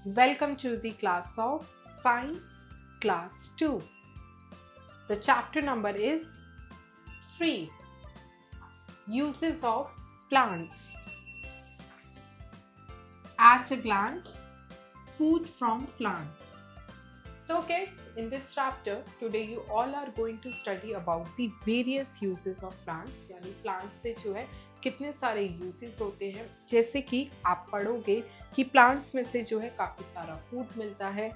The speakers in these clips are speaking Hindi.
Welcome to the class of Science Class 2. The chapter number is 3. Uses of plants. At a glance, food from plants. So kids, in this chapter, today you all are going to study about the various uses of plants. यानी plants से जो है कितने सारे uses होते हैं, जैसे कि आप पढ़ोगे कि plants में से जो है काफ़ी सारा food मिलता है,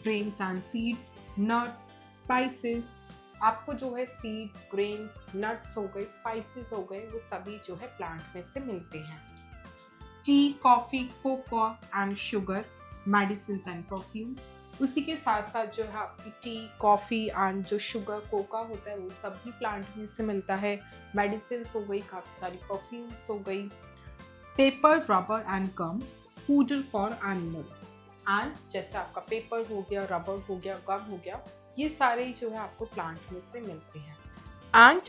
grains and seeds, nuts, spices. आपको जो है seeds, grains, nuts हो गए, spices हो गए, वो सभी जो है plant में से मिलते हैं. Tea, coffee, cocoa and sugar, medicines and perfumes. उसी के साथ साथ जो है आपकी टी, कॉफ़ी एंड जो शुगर, कोका होता है वो सब भी प्लांट में से मिलता है. मेडिसिन हो गई, काफ़ी सारी परफ्यूम्स हो गई. Paper, rubber and gum, food for animals. And जैसे आपका पेपर हो गया, रबर हो गया, गम हो गया, ये सारे जो है आपको प्लांट में से मिलते हैं. एंड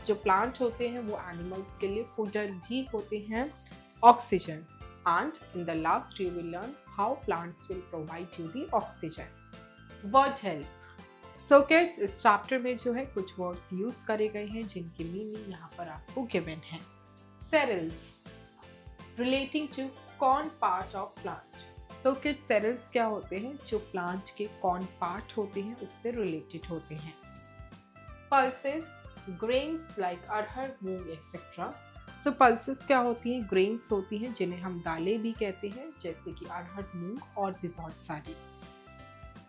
जो प्लांट होते हैं वो एनिमल्स के लिए फूडर भी होते हैं. Oxygen. And in the last you will learn how plants will provide you the oxygen. Word help. So kids, इस chapter में जो है कुछ words use करे गए हैं जिनकी meaning यहाँ पर आपको given है. Cereals, relating to corn part of plant. So kids, cereals क्या होते हैं? जो plant के corn part होते हैं उससे related होते हैं. Pulses, grains like अरहर, मूंग etc. सो पल्सेस क्या होती हैं? ग्रेन्स होती हैं जिन्हें हम दालें भी कहते हैं, जैसे कि अरहर, मूंग और भी बहुत सारी.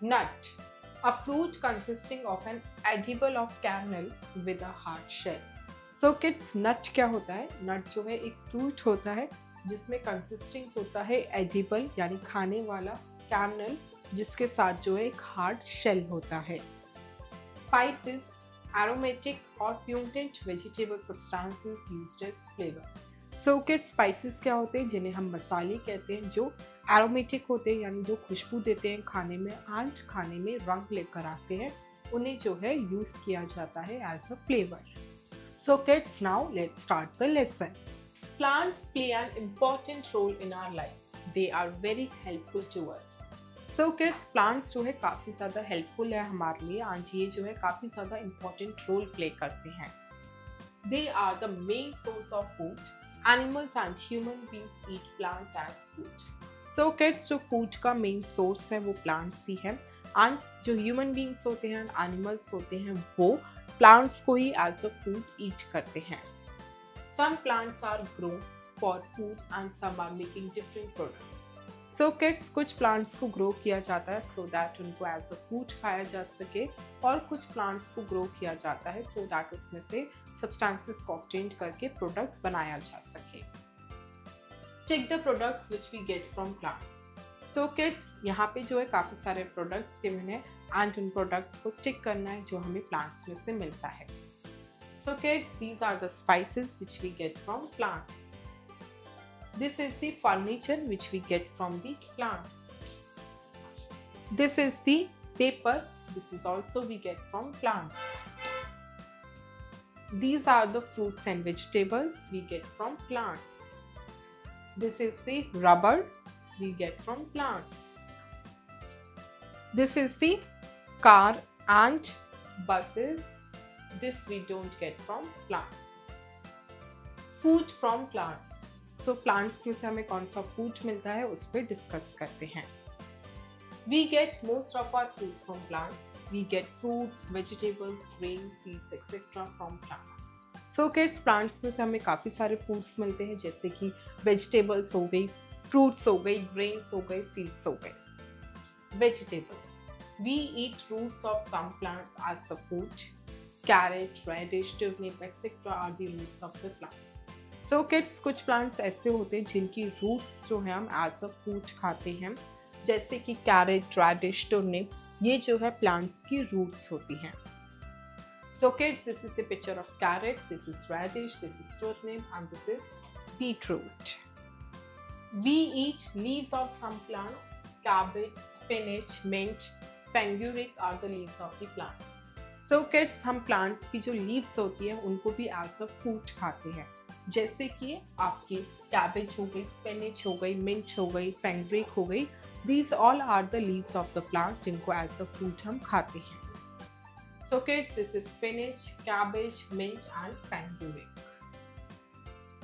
Nut, a fruit consisting of an edible of kernel with a hard shell. So kids, nut क्या होता है? नट जो है एक फ्रूट होता है जिसमें कंसिस्टिंग होता है एडिबल यानी खाने वाला कैरनल, जिसके साथ जो है एक हार्ड शेल होता है. Spices, aromatic or pungent vegetable substances used as flavor. So kids, spices क्या होते हैं? जिन्हें हम मसाले कहते हैं, जो aromatic होते हैं यानी जो खुशबू देते हैं खाने में and खाने में रंग लेकर आते हैं, उन्हें जो है यूज किया जाता है as a flavor. So kids, now let's start the lesson. Plants play an important role in our life. They are very helpful to us. So kids, plants जो है काफ़ी ज़्यादा हेल्पफुल है हमारे लिए एंड ये जो है काफ़ी ज़्यादा इम्पॉर्टेंट रोल प्ले करते हैं. They are the main source of food. Animals and human beings eat plants as food. So kids, जो फूड का मेन सोर्स है वो प्लांट्स ही है एंड जो ह्यूमन बींग्स होते हैं, एनिमल्स होते हैं, वो प्लांट्स को ही एज अ फूड ईट करते हैं. Some plants are grown for food and some are making different products. So kids, कुछ प्लांट्स को ग्रो किया जाता है सो दैट उनको एज अ फूड खाया जा सके, और कुछ प्लांट्स को ग्रो किया जाता है सो दैट उसमें से सब्सटेंसेस को ऑब्टेन करके प्रोडक्ट बनाया जा सके. Take the products which we get from plants. So kids, यहाँ पे जो है काफ़ी सारे प्रोडक्ट्स गिवन है एंड उन प्रोडक्ट्स को टिक करना है जो हमें प्लांट्स में से मिलता है. So kids, these are the spices which we get from plants. This is the furniture which we get from the plants. This is the paper. This is also we get from plants. These are the fruits and vegetables we get from plants. This is the rubber we get from plants. This is the car and buses. This we don't get from plants. Food from plants. So plants में से हमें कौन सा फूड मिलता है उस पर डिस्कस करते हैं. We get most of our food from plants. We get fruits, vegetables, grains, seeds etcetera from plants. So kids, plants में से हमें काफ़ी सारे फूड्स मिलते हैं, जैसे कि वेजिटेबल्स हो गई, फ्रूट्स हो गई, ग्रेन्स हो गए, सीड्स हो गए. Vegetables, we eat roots of some plants as the food. Carrot, radish, turnip etcetera are the roots of the plants. So kids, कुछ प्लांट्स ऐसे होते हैं जिनकी रूट्स जो है हम एज अ फूड खाते हैं, जैसे कि कैरेट, रेडिश, टर्निप, ये जो है प्लांट्स की रूट्स होती हैं. So kids, this is the picture of carrot, this is radish, this is turnip and this is beetroot. We eat leaves of some plants. Cabbage, spinach, mint, fenugreek are the leaves of the plants. So kids, हम प्लांट्स की जो लीव्स होती हैं उनको भी एज अ फूड खाते हैं. जैसे कि आपके कैबेज हो गई, स्पिनच हो गई, मिंट हो गई, फेंड्रिक हो गई। These all are the leaves of the plant जिनको एज अ फूड हम खाते हैं। So kids, this is spinach, cabbage, mint and fenugreek.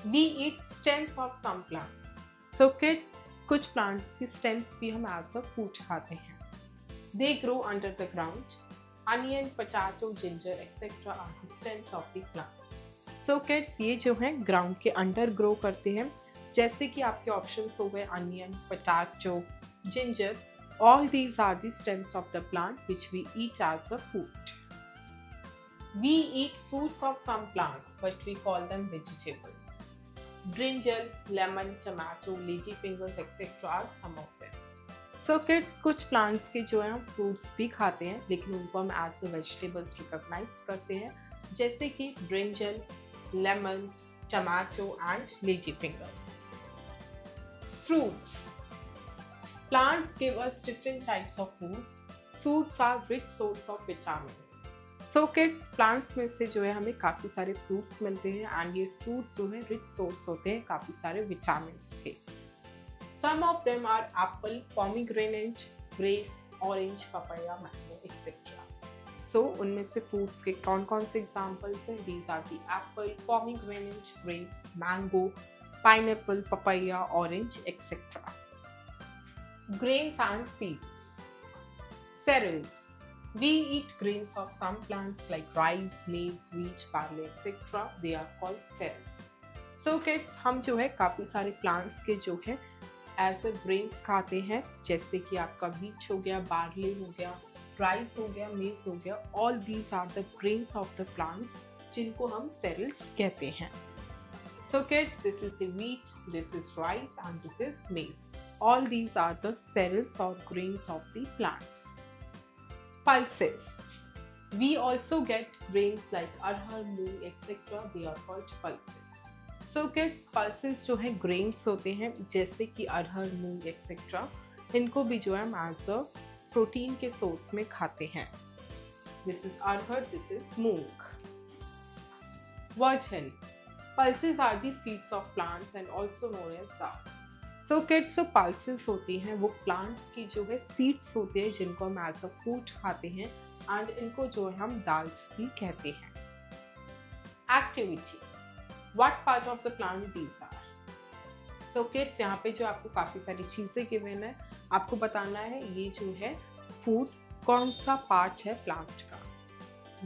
We eat stems of some plants. So kids, कुछ प्लांट्स की स्टेम्स भी हम एज अ फूड खाते हैं। They grow under the ground. Onion, potato, ginger, etc. are the stems of the plants. So kids, ये जो है ग्राउंड के अंडर ग्रो करते हैं, जैसे कि आपके ऑप्शंस हो गए onion, potato, ginger. All these are the stems of the plant which we eat as a food. We eat fruits of some plants, but we call them vegetables. Brinjal, lemon, tomato, ladyfingers, etc. are some of them. So kids, कुछ प्लांट्स के जो है हम फ्रूट्स भी खाते हैं, लेकिन उनको हम एज अ वेजिटेबल्स रिकॉग्नाइज करते हैं, जैसे कि brinjal, lemon, tomato and lady fingers. Fruits. Plants give us different types of fruits. Fruits are rich source of vitamins. So kids, plants में से जो है हमें काफ़ी सारे फ्रूट्स मिलते हैं एंड ये फ्रूट्स जो है रिच सोर्स होते हैं काफ़ी सारे विटामिन्स के। Some of them are apple, pomegranate, grapes, orange, papaya, mango, etc. So उनमें से fruits के कौन कौन से examples हैं? These are the apple, pomegranate, grapes, mango, pineapple, papaya, orange, etc. Grains and seeds. Cereals. We eat grains of some plants like rice, maize, wheat, barley, etc. They are called cereals. So kids, हम जो है काफ़ी सारे plants के जो है एज ए ग्रेन्स खाते हैं, जैसे कि आपका व्हीट हो गया, बार्ली हो गया, राइस हो गया, मेज हो गया। All these are the grains of the plants जिनको हम सेरियल्स कहते हैं। So kids, this is the wheat, this is rice and this is maize. All these are the cereals और grains of the plants. Pulses. We also get grains like arhar, moong etcetera. They are called pulses. So kids, pulses जो है ग्रेन्स होते हैं, जैसे कि अरहर, मूंग एक्सेट्रा। इनको भी जो है हम एज अ प्रोटीन के सोर्स में खाते हैं। This is arhar, this is moong. वर्टल। Pulses are the seeds of plants and also known as dals. So kids, जो पल्सेस होती हैं वो प्लांट्स की जो है सीड्स होते हैं जिनको हम एज अ फूड खाते हैं एंड इनको जो है हम दाल्स भी कहते हैं। Activity. What part of the plant these are? So kids, यहाँ पे जो आपको काफ़ी सारी चीज़ें गिवन है, आपको बताना है ये जो है फूड कौन सा पार्ट है प्लांट का।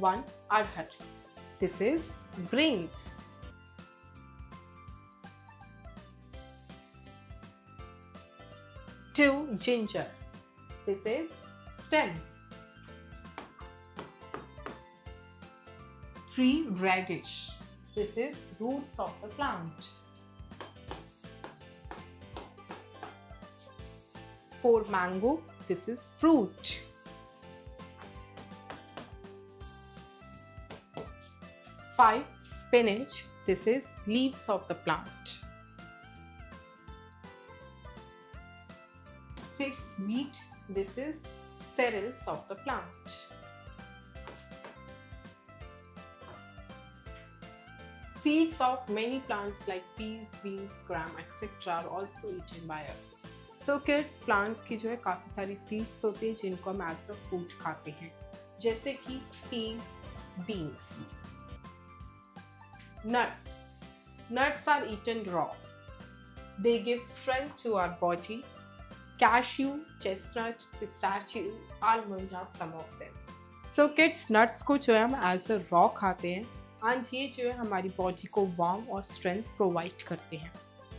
1. Arhar, this is grains. 2. ginger, this is stem. 3. radish, this is roots of the plant. 4. mango, this is fruit. 5. spinach, this is leaves of the plant. 6. wheat, this is cereals of the plant. Seeds of many plants like peas, beans, gram, etc. are also eaten by us. So kids, plants की जो है काफ़ी सारी seeds होती हैं जिनको हम as a food खाते हैं, जैसे कि peas, beans. Nuts. Nuts are eaten raw. They give strength to our body. Cashew, chestnut, pistachio, almond are some of them. So kids, nuts को जो है हम as a raw खाते हैं एंड ये जो है हमारी बॉडी को वार्म और स्ट्रेंथ प्रोवाइड करते हैं,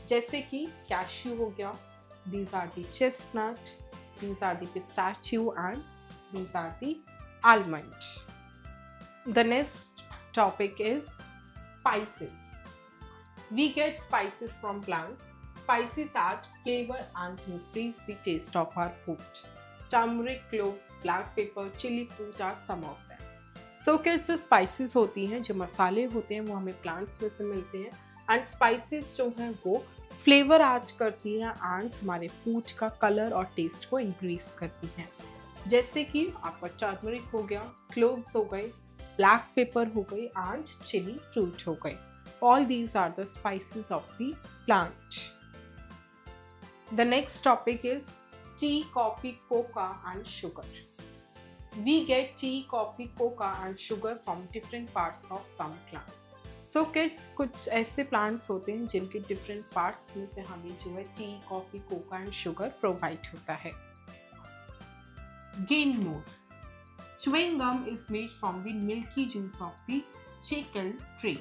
जैसे कि कैश्यू हो गया, these are the chestnut, these are the pistachio and these are the almond. The next topic is spices. We get spices from plants. Spices add flavor and increase the taste of our food. Turmeric, cloves, black pepper, chili fruit are some of them. So kids, जो स्पाइसेस होती हैं, जो मसाले होते हैं, वो हमें प्लांट्स में से मिलते हैं एंड स्पाइसेस जो हैं वो फ्लेवर ऐड करती हैं एंड हमारे फूड का कलर और टेस्ट को इंक्रीज करती हैं, जैसे कि आपका टर्मरिक हो गया, क्लोव्स हो गए, ब्लैक पेपर हो गई एंड चिली फ्रूट हो गई। All these are the spices of the plant. The next topic is tea, coffee, cocoa and sugar. We get tea, coffee, cocoa and sugar from different parts of some plants. So kids, कुछ ऐसे plants होते हैं जिनके different parts में से हमें जो है tea, coffee, cocoa and sugar provide होता है. Gain more. Chewing gum is made from the milky juice of the chicle tree.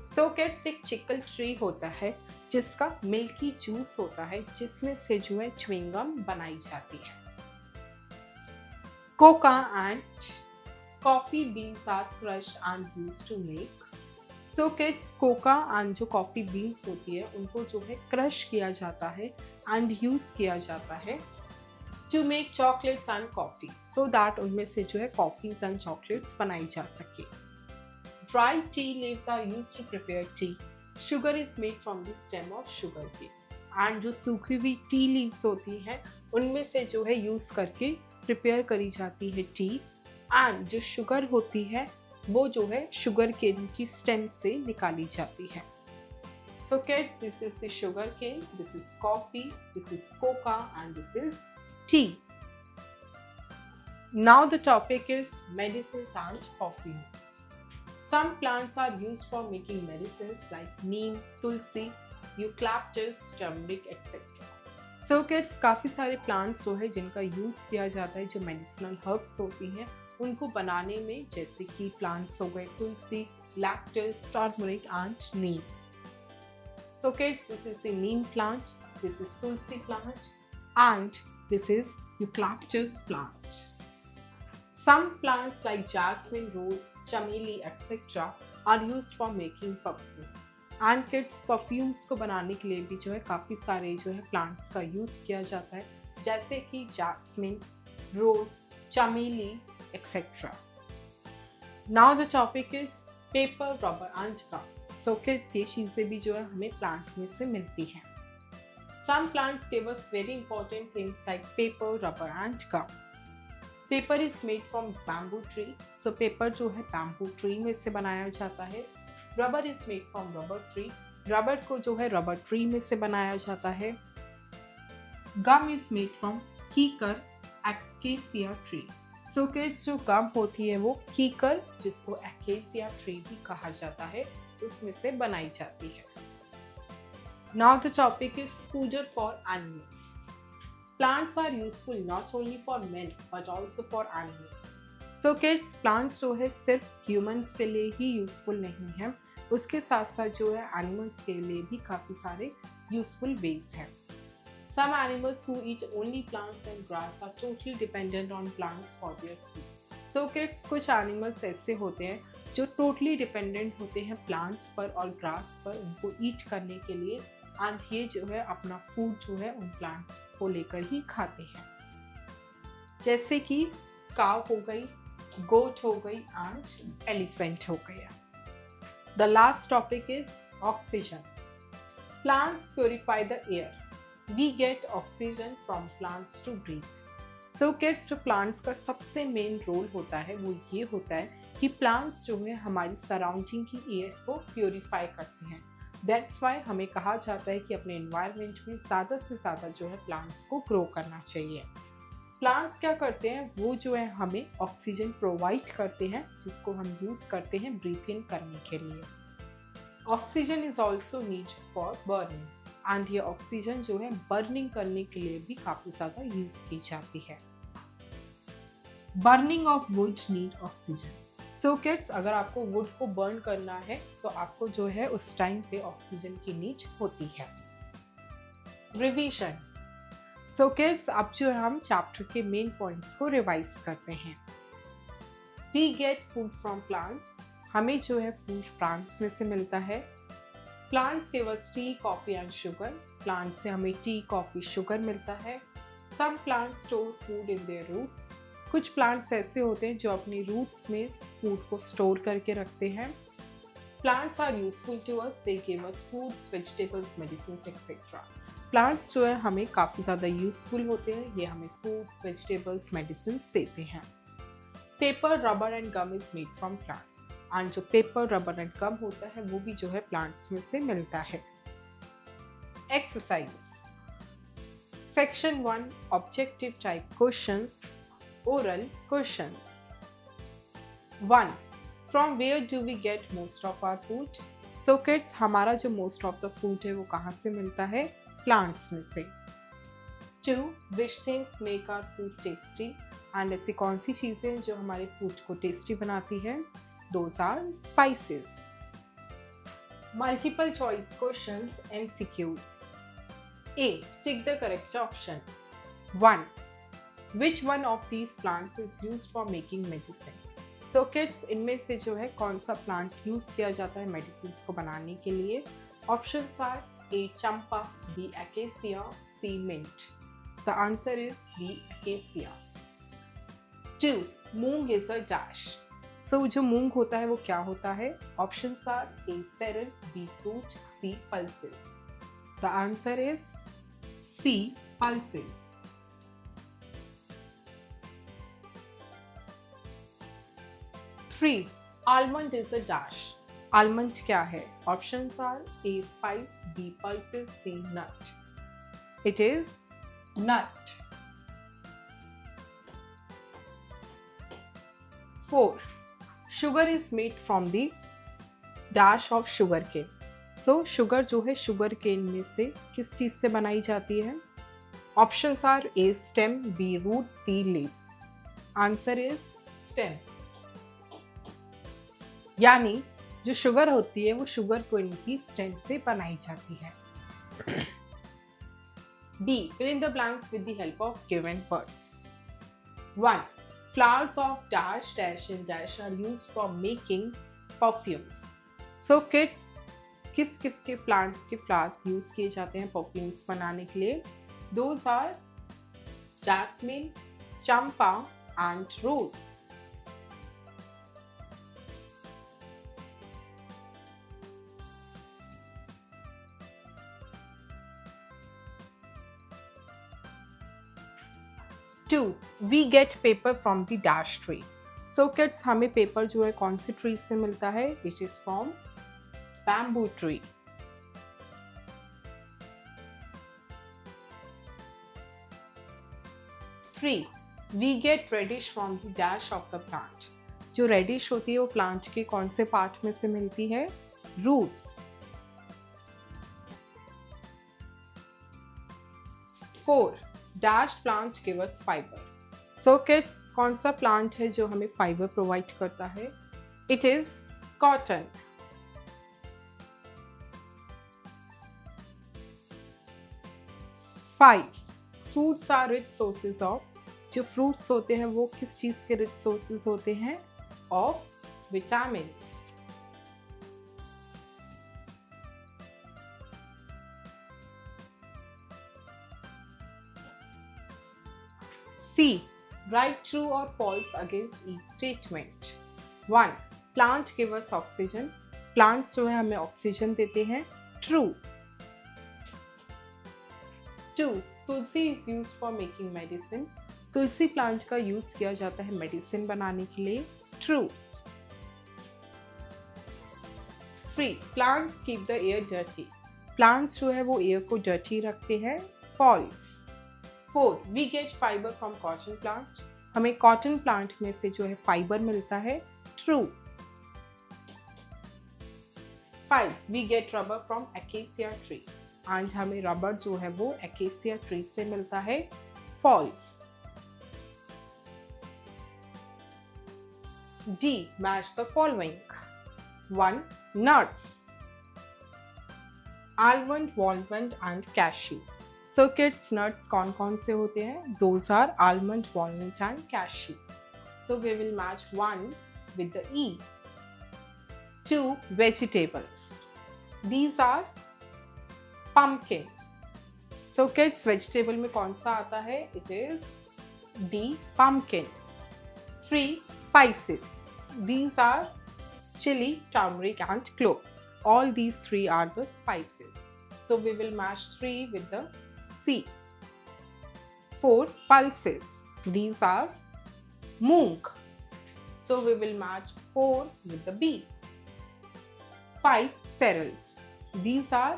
So kids, एक chicle tree होता है जिसका मिल्की जूस होता है जिसमें से जो है च्युइंग गम बनाई जाती है. Coca and coffee beans are crushed and used to make. So kids, coca and जो कॉफी बीन्स होती है उनको जो है क्रश किया जाता है एंड यूज किया जाता है to make chocolates and coffee, so that उनमें से जो है कॉफीज एंड चॉकलेट्स बनाई जा सके. Dry tea leaves are used to prepare tea. Sugar is made from the stem of sugarcane. And जो सूखी हुई टी लीव्स होती हैं उनमें से जो है यूज करके प्रिपेयर करी जाती है टी. एंड जो शुगर होती है वो जो है शुगर केन की स्टेम से निकाली जाती है. So kids, this is the sugarcane, this is coffee, this is coca and this is tea. Now the topic is medicines and perfumes. Some plants are used for making medicines like neem, tulsi, eucalyptus, turmeric, etc. So kids, काफ़ी सारे plants जो है जिनका यूज़ किया जाता है, जो medicinal herbs होती हैं उनको बनाने में, जैसे कि plants हो गए तुलसी, lactus, turmeric and neem. So kids, this is the neem plant, this is tulsi plant and this is eucalyptus plant. Some plants like jasmine, rose, chameli, etc. are used for making perfumes. And kids, perfumes को बनाने के लिए भी जो है काफ़ी सारे जो है plants का यूज़ किया जाता है, जैसे कि jasmine, rose, chameli, etc. Now the topic is paper, rubber and gum. So kids, ये चीज़ें भी जो है हमें plant में से मिलती हैं. Some plants give us very important things like paper, rubber and gum. Paper is made from bamboo tree. So paper जो है बैम्बू ट्री में से बनाया जाता है. Rubber is made from rubber tree. Rubber को जो है रबर ट्री में से बनाया जाता है. गम इज मेड फ्रॉम कीकर एक्केसिया ट्री. सो किड्स, जो गम होती है वो कीकर, जिसको एक्केसिया ट्री भी कहा जाता है, उसमें से बनाई जाती है. Now the topic is fodder for animals. Plants are useful not only for men but also for animals. So kids, plants जो है सिर्फ humans के लिए ही useful नहीं है, उसके साथ साथ जो है animals के लिए भी काफ़ी सारे useful ways हैं. Some animals who eat only plants and grass are totally dependent on plants for their food. So kids, कुछ animals ऐसे होते हैं जो totally dependent होते हैं plants पर और grass पर उनको eat करने के लिए, एंड ये जो है अपना फूड जो है उन प्लांट्स को लेकर ही खाते हैं, जैसे कि काव हो गई, गोट हो गई एंड एलिफेंट हो गया. The last topic is oxygen. Plants purify the air. We get oxygen from plants to breathe. So kids, जो प्लांट्स का सबसे मेन रोल होता है वो ये होता है कि प्लांट्स जो है हमारी सराउंडिंग की एयर को प्योरीफाई करते हैं. दैट्स वाई हमें कहा जाता है कि अपने एनवायरनमेंट में ज़्यादा से ज़्यादा जो है प्लांट्स को ग्रो करना चाहिए. प्लांट्स क्या करते हैं, वो जो है हमें ऑक्सीजन प्रोवाइड करते हैं, जिसको हम यूज़ करते हैं ब्रीथ इन करने के लिए. Oxygen is also need for burning. And ये ऑक्सीजन जो है बर्निंग करने के लिए भी काफ़ी ज़्यादा यूज़ की जाती है. Burning of would need oxygen. So kids, अगर आपको वुड को बर्न करना है तो आपको जो है उस टाइम पे ऑक्सीजन की नीड होती है. रिवीजन. सो किड्स, अब जो है हम चैप्टर के मेन पॉइंट्स को रिवाइज करते हैं. We get food from plants. हमें जो है फूड प्लांट्स में से मिलता है. Plants give us tea, coffee and sugar. Plant से हमें टी, कॉफी, शुगर मिलता है. Some plants store food in their roots. कुछ प्लांट्स ऐसे होते हैं जो अपनी रूट्स में फूड को स्टोर करके रखते हैं. Plants are useful to us. They give us foods, vegetables, medicines etcetera. Plants जो है हमें काफ़ी ज़्यादा यूजफुल होते हैं. ये हमें फूड्स, वेजिटेबल्स, मेडिसिन्स देते हैं. Paper, rubber and gum is made from plants. And जो पेपर, रबर एंड गम होता है वो भी जो है प्लांट्स में से मिलता है। Exercise section 1 objective type questions, oral questions. 1. From where do we get most of our food? So kids, हमारा जो मोस्ट ऑफ द फूड है वो कहाँ से मिलता है? प्लांट्स में से। 2. Which things make our food tasty? And ऐसी कौन सी चीज़ें जो हमारे फूड को टेस्टी बनाती है? Those are spices. Multiple choice questions, MCQs. A. Tick the correct option. 1. Which one of these plants is used for making medicine? So kids, इनमें से जो है कौन सा प्लांट यूज किया जाता है मेडिसिन को बनाने के लिए? Options are A. Champa, B. acacia, C. mint. The answer is B. acacia. 2. Moong is a dash. So जो मूंग होता है वो क्या होता है? Options are A. cereal, B. fruit, C. pulses. The answer is C. pulses. 3. Almond is a dash. Almond क्या है? Options are A. spice, B. pulses, C. nut. It is nut. 4. Sugar is made from the dash of sugar cane. So sugar जो है sugar cane में से किस चीज़ से बनाई जाती है? Options are A. stem, B. root, C. leaves. Answer is stem. यानी जो शुगर होती है वो शुगर कोइन की स्टेम से बनाई जाती है। B. Fill in the blanks with the help of given words. 1. Flowers of dash, dash and dash are used for making perfumes. So kids, किस किस के प्लांट्स के फ्लावर्स यूज किए जाते हैं परफ्यूम्स बनाने के लिए? Those are jasmine, champa and rose. Two, we get paper from the dash tree. So kids, हमें पेपर जो है कौन सी ट्री से मिलता है? It is from bamboo tree. 3. We get radish from the dash of the plant. जो रेडिश होती है वो प्लांट के कौन से पार्ट में से मिलती है? Roots. 4. Dash plant give us fibre. So kids, कौन सा प्लांट है जो हमें फाइबर प्रोवाइड करता है? It is cotton. 5. Fruits are rich sources of. जो फ्रूट्स होते हैं वो किस चीज के रिच सोर्सेज होते हैं? Of vitamins. C. Write true or false against each statement. 1. Plant give us oxygen. Plants जो है हमें ऑक्सीजन देते हैं. True. 2. Tulsi is used for making medicine. Tulsi plant का यूज किया जाता है मेडिसिन बनाने के लिए. True. 3. Plants keep the air dirty. Plants जो है वो एयर को डर्टी रखते हैं. False. 4. We get fiber from cotton plant. हमें कॉटन प्लांट में से जो है फाइबर मिलता है. True. 5. We get rubber from acacia tree. And हमें रबर जो है वो acacia tree से मिलता है. False. D. Match the following. 1. Nuts. Almond, walnut and cashew. So kids, nuts कौन कौन से होते हैं? Those are almond, walnut and cashew. So we will match 1 with the E. 2. Vegetables. These are pumpkin. So kids, vegetable में कौन सा आता है? It is D. Pumpkin. 3. Spices. These are chili, turmeric and cloves. All these 3 are the spices. So we will match 3 with the C. 4. Pulses. These are moong. So we will match 4 with the B. 5 cereals. These are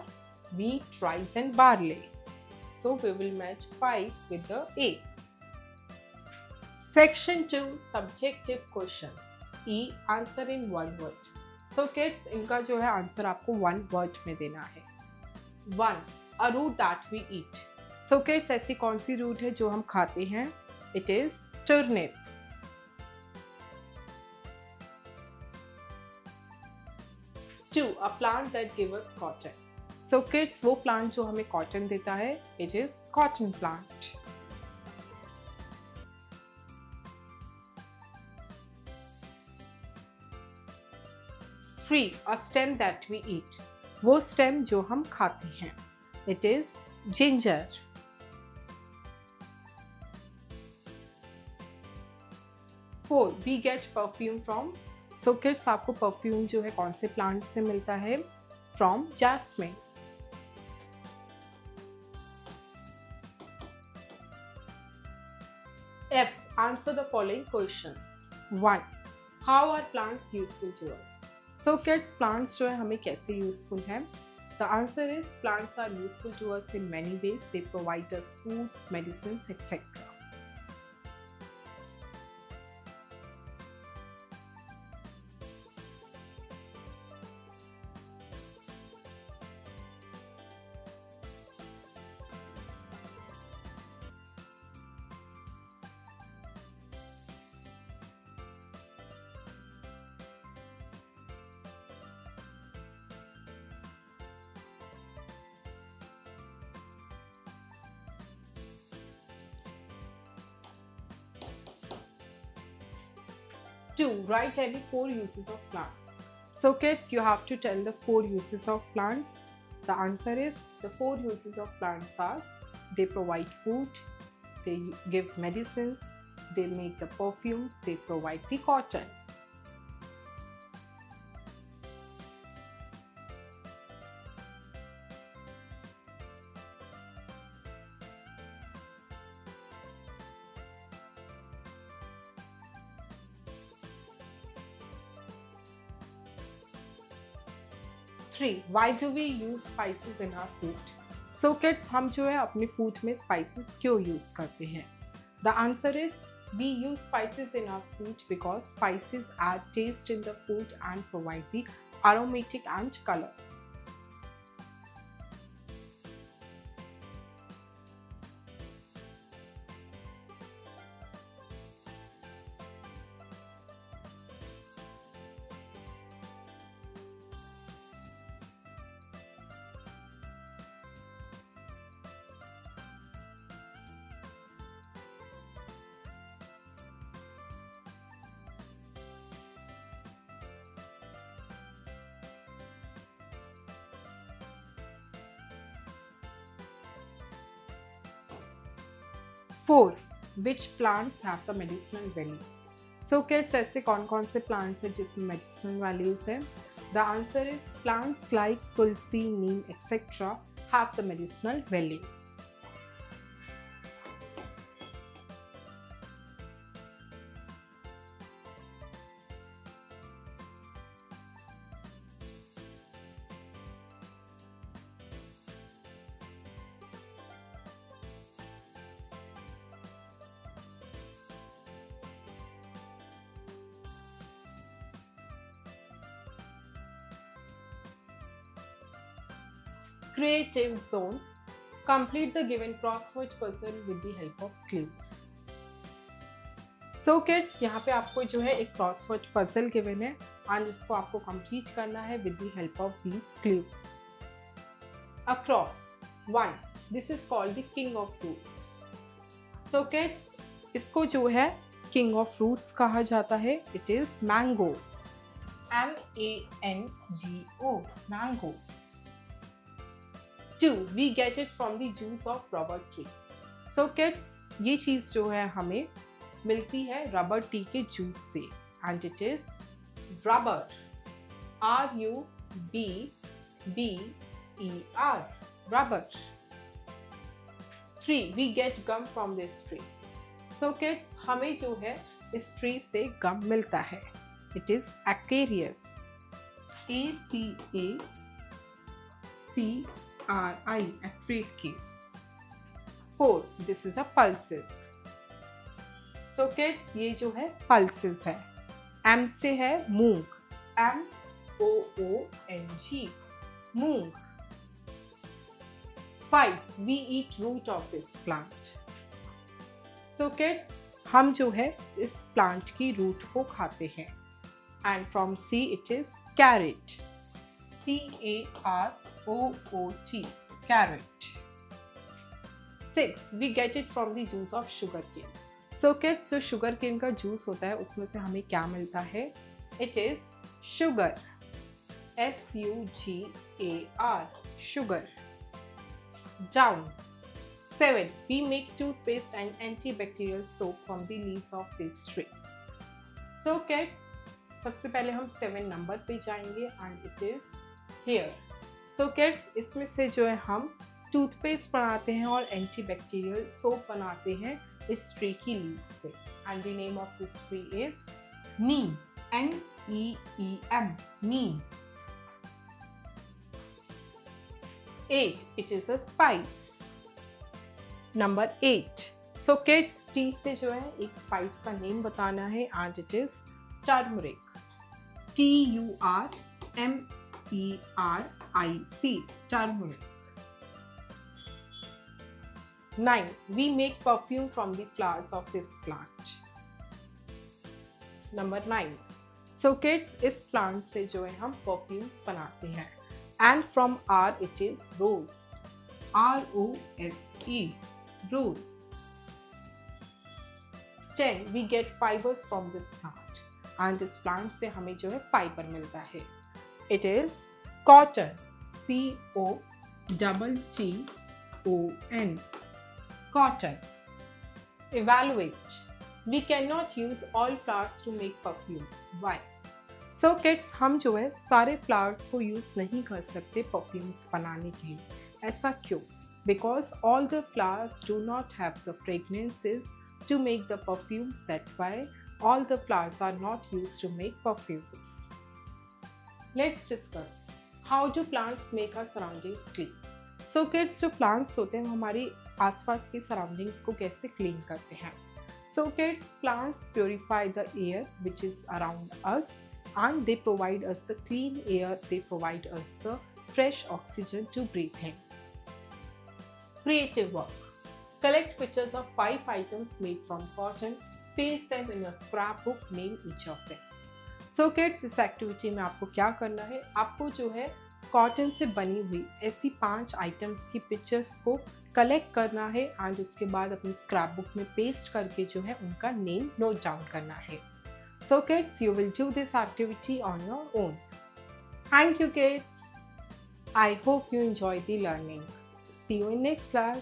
wheat, rice and barley. So we will match 5 with the A. Section 2 subjective questions. E. Answer in one word. So kids, इनका जो है आंसर आपको one word में देना है. 1. A root that we eat. So kids, ऐसी कौन सी रूट है जो हम खाते हैं? It is turnip. 2. A plant that gives us cotton. So kids, वो plant जो हमें cotton देता है, it is cotton plant. 3. A stem that we eat. वो stem जो हम खाते हैं. It is ginger. 4. We get perfume from. So kids, आपको perfume जो है कौन से plants से मिलता है? From jasmine. F. Answer the following questions. 1. How are plants useful to us? So kids, plants जो है हमें कैसे यूजफुल हैं? The answer is plants are useful to us in many ways. They provide us foods, medicines, etc. 2. Write any 4 uses of plants. So kids, you have to tell the 4 uses of plants. The answer is, the 4 uses of plants are, they provide food, they give medicines, they make the perfumes, they provide the cotton. 3. Why do we use spices in our food? So kids, हम जो है अपने food में spices क्यों use करते हैं? The answer is, we use spices in our food because spices add taste in the food and provide the aromatic and colors. 4. Which plants have the medicinal values? So kids, ऐसे कौन-कौन से plants हैं जिसमें medicinal values हैं? The answer is, plants like tulsi, neem, etc. have the medicinal values. 'Creative zone'. Complete the given crossword puzzle with the help of clues. So kids, यहाँ पे आपको जो है एक crossword puzzle given है and इसको आपको complete करना है with the help of these clues. Across. 1. This is called the king of fruits. So kids, इसको जो है king of fruits कहा जाता है. It is mango. M-A-N-G-O. Mango. 2. We get it from the juice of rubber tree. So kids, ये चीज़ जो है हमें मिलती है rubber tree के juice से and it is rubber. R-U-B-B-E-R. Rubber. 3. We get gum from this tree. So kids, हमें जो है इस ट्री से गम मिलता है. इट इज एक्वेरियस. ACACRI, एक्वेट केस. 4. This is a pulses. So kids, ये जो है पल्सेस है. M से है मूंग. MOONG, moong. 5. We eat root of this plant. So kids, हम जो है इस प्लांट की रूट को खाते हैं. And from C it is carrot. CAROOT, carrot. 6. We get it from the juice of sugarcane. So kids, जो sugarcane का जूस होता है उसमें से हमें क्या मिलता है? It is sugar. SUGAR, sugar. Down. 7. We make toothpaste and antibacterial soap from the leaves of this tree. So kids, सबसे पहले हम 7 नंबर पे जाएंगे and it is here. So kids, इसमें से जो है हम टूथपेस्ट बनाते हैं और एंटीबैक्टीरियल सोप बनाते हैं इस ट्री की लीव्स से. And the name of this tree is neem. NEEM, neem. 8. It is a spice. Number 8. So kids, T से जो है एक स्पाइस का नेम बताना है and it is turmeric. TURMERIC, turmeric. 9. We make perfume from the flowers of this plant. Number 9. So kids, इस plant से जो है हम perfumes बनाते हैं. And from R it is rose. ROSE, rose. 10. We get fibers from this plant. And this plant से हमें जो है fiber मिलता है. It is cotton. COTTON, cotton. Evaluate. We cannot use all flowers to make perfumes. Why? So kids, हम जो है सारे flowers को use नहीं कर सकते perfumes बनाने के लिए. ऐसा क्यों? Because all the flowers do not have the fragrances to make the perfumes. That's why all the flowers are not used to make perfumes. Let's discuss how do plants make our surroundings clean. So kids, जो plants होते हैं वो हमारी आसपास की surroundings को कैसे clean करते हैं? So kids, plants purify the air which is around us and they provide us the clean air. They provide us the fresh oxygen to breathe in. Creative work. Collect pictures of 5 items made from cotton. Paste them in a scrapbook. Name each of them. So kids, इस एक्टिविटी में आपको क्या करना है? आपको जो है कॉटन से बनी हुई ऐसी 5 आइटम्स की पिक्चर्स को कलेक्ट करना है एंड उसके बाद अपनी स्क्रैप बुक में पेस्ट करके जो है उनका नेम नोट डाउन करना है. So kids, you will do this activity on your own. Thank you kids. I hope you enjoy the learning. See you in next class.